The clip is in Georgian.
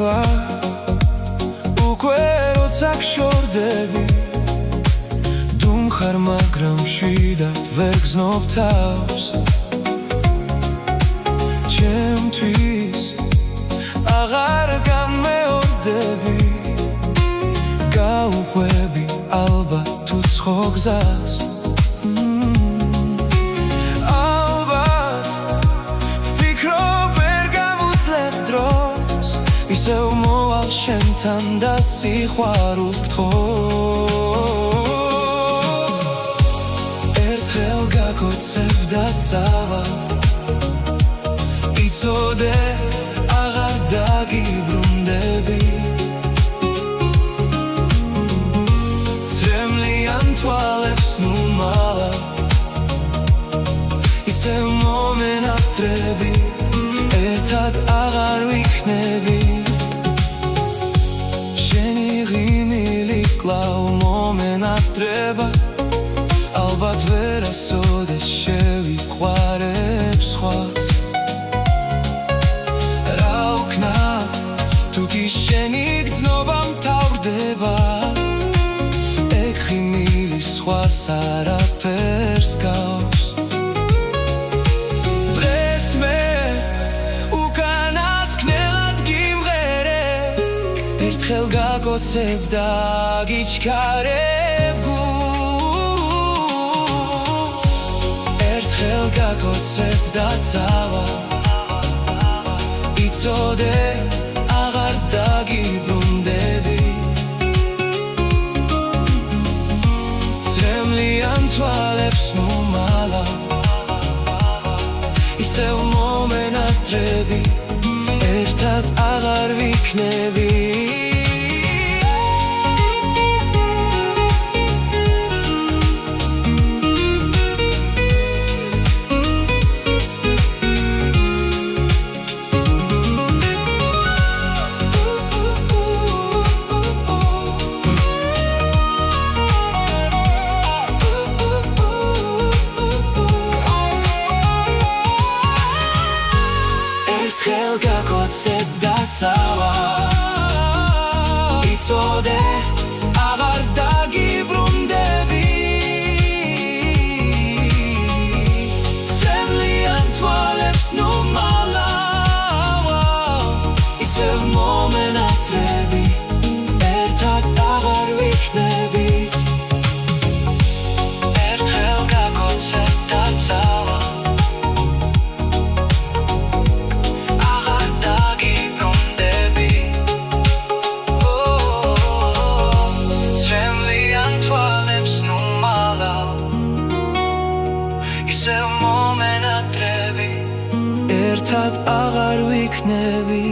სხვა უკვე როცა გშორდები დუმხარ მაგრამ მშვიდად ვერ გზნობ თავს ჩემთვის აღარ განმეორდები გაუხვები ალბათ თუ ცხო გზას ალბათ ვფიქრობ ვერ გავუძლებ დროს ისევ მოვალ შენთან და სიყვარულს გთხოვ ერთხელ გაგოცებ და წავა იცოდე აღარ დაგიბრუნდები წრემლიან თვალებს ნუ მალა ისევ მომენატრები ერთად აღარ ვიქნები შენი ღიმილი კлау მომენატრება ალბათ ვერასოდეს შევიყვარებ სხვას შენი გრძნობა მთავრდება ეგ ღიმილი სხვას არაფერს გავს დღეს მე უკანასკნელად გიმღერე ერთხელ გაგოცებ და გიჩქარებ გულს ერთხელ გაგოცებ და წავა იცოდე აღარ დაგიბრუნდები წრემლიან თვალებს ნუ მალა ისევ მომენატრები ერთად აღარ ვიქნები ერთხელ გაგოცებ და წავა იცოდე აღარ დაგიბრუნდები წრემლიან თვალებს ნუ მალა ისევ მომენატრები ერთად აღარ ვიქნები ერთხელ გაგოცებ და წავა ისევ მომენატრები ერთად აღარ ვიქნები